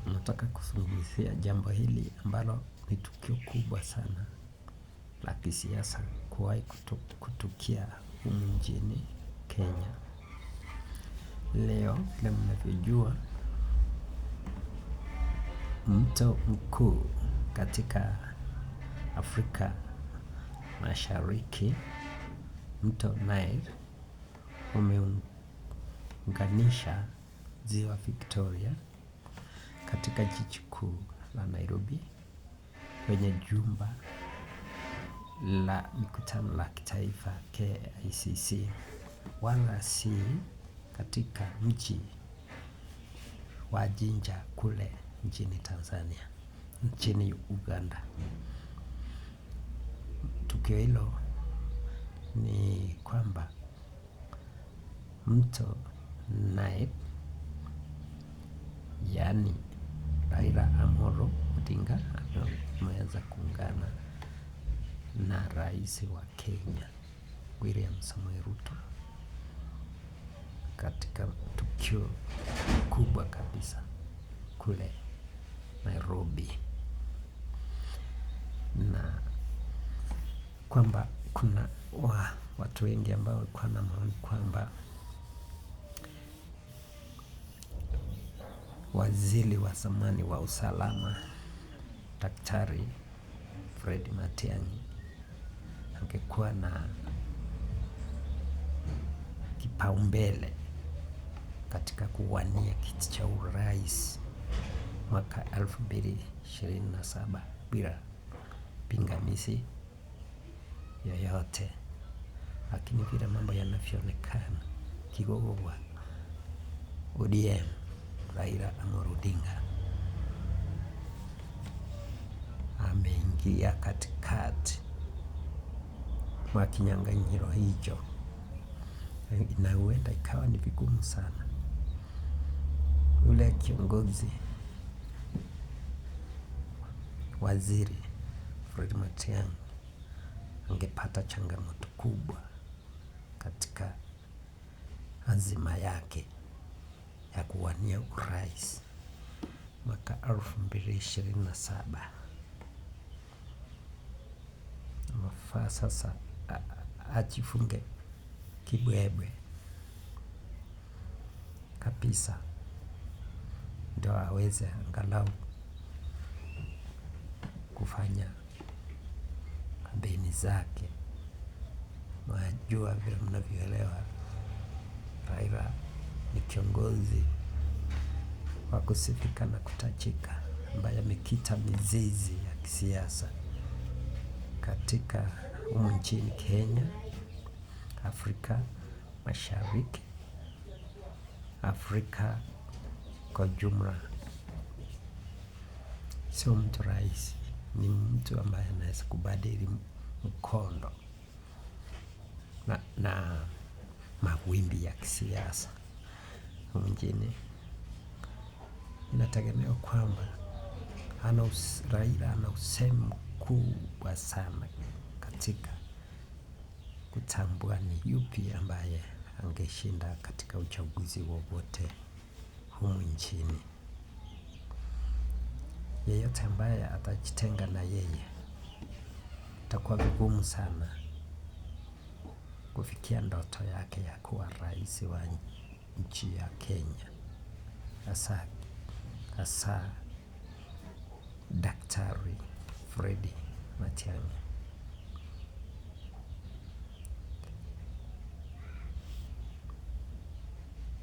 nataka kuzungumzia jambo hili ambalo ni tukio kubwa sana la kisiasa kuwahi kutukia humu nchini Kenya. Leo vile mnavyojua, mto mkuu katika Afrika Mashariki, mto Nile, umeunganisha ziwa Victoria katika jiji kuu la Nairobi kwenye jumba la mikutano la kitaifa KICC, wala si katika mji wa Jinja kule nchini Tanzania, nchini Uganda. Tukio hilo ni kwamba mto Nile, yaani Raila Amolo Odinga ameweza kuungana na rais wa Kenya William Samoei Ruto katika tukio kubwa kabisa kule Nairobi, na kwamba kuna watu wengi ambao walikuwa na maoni kwamba waziri wa zamani wa usalama Daktari Fred Matiang'i angekuwa na kipaumbele katika kuwania kiti cha urais mwaka 2027 bila pingamizi yoyote. Lakini vile mambo yanavyoonekana, kigogo wa ODM Raila Amolo Odinga ameingia katikati mwa kinyang'anyiro hicho, na huenda ikawa ni vigumu sana yule kiongozi waziri Fred Matiang'i angepata changamoto kubwa katika azima yake ya kuwania urais mwaka 2027. Mafaa sasa ajifunge kibwebwe kabisa ndio aweze angalau kufanya kampeni zake. Mwajua vile mnavyoelewa, Raila ni kiongozi wa kusifika na kutajika, ambaye amekita mizizi ya kisiasa katika humu nchini Kenya, Afrika Mashariki, Afrika kwa jumla. Sio mtu rahisi, ni mtu ambaye anaweza kubadili mkondo na mawimbi ya kisiasa humu nchini. Inategemewa kwamba Raila ana usemi mkubwa sana katika kutambua ni yupi ambaye angeshinda katika uchaguzi wowote humu nchini. Yeyote ambaye atajitenga na yeye, itakuwa vigumu sana kufikia ndoto yake ya kuwa rais wa nchi ya Kenya, hasa Daktari Fred Matiang'i.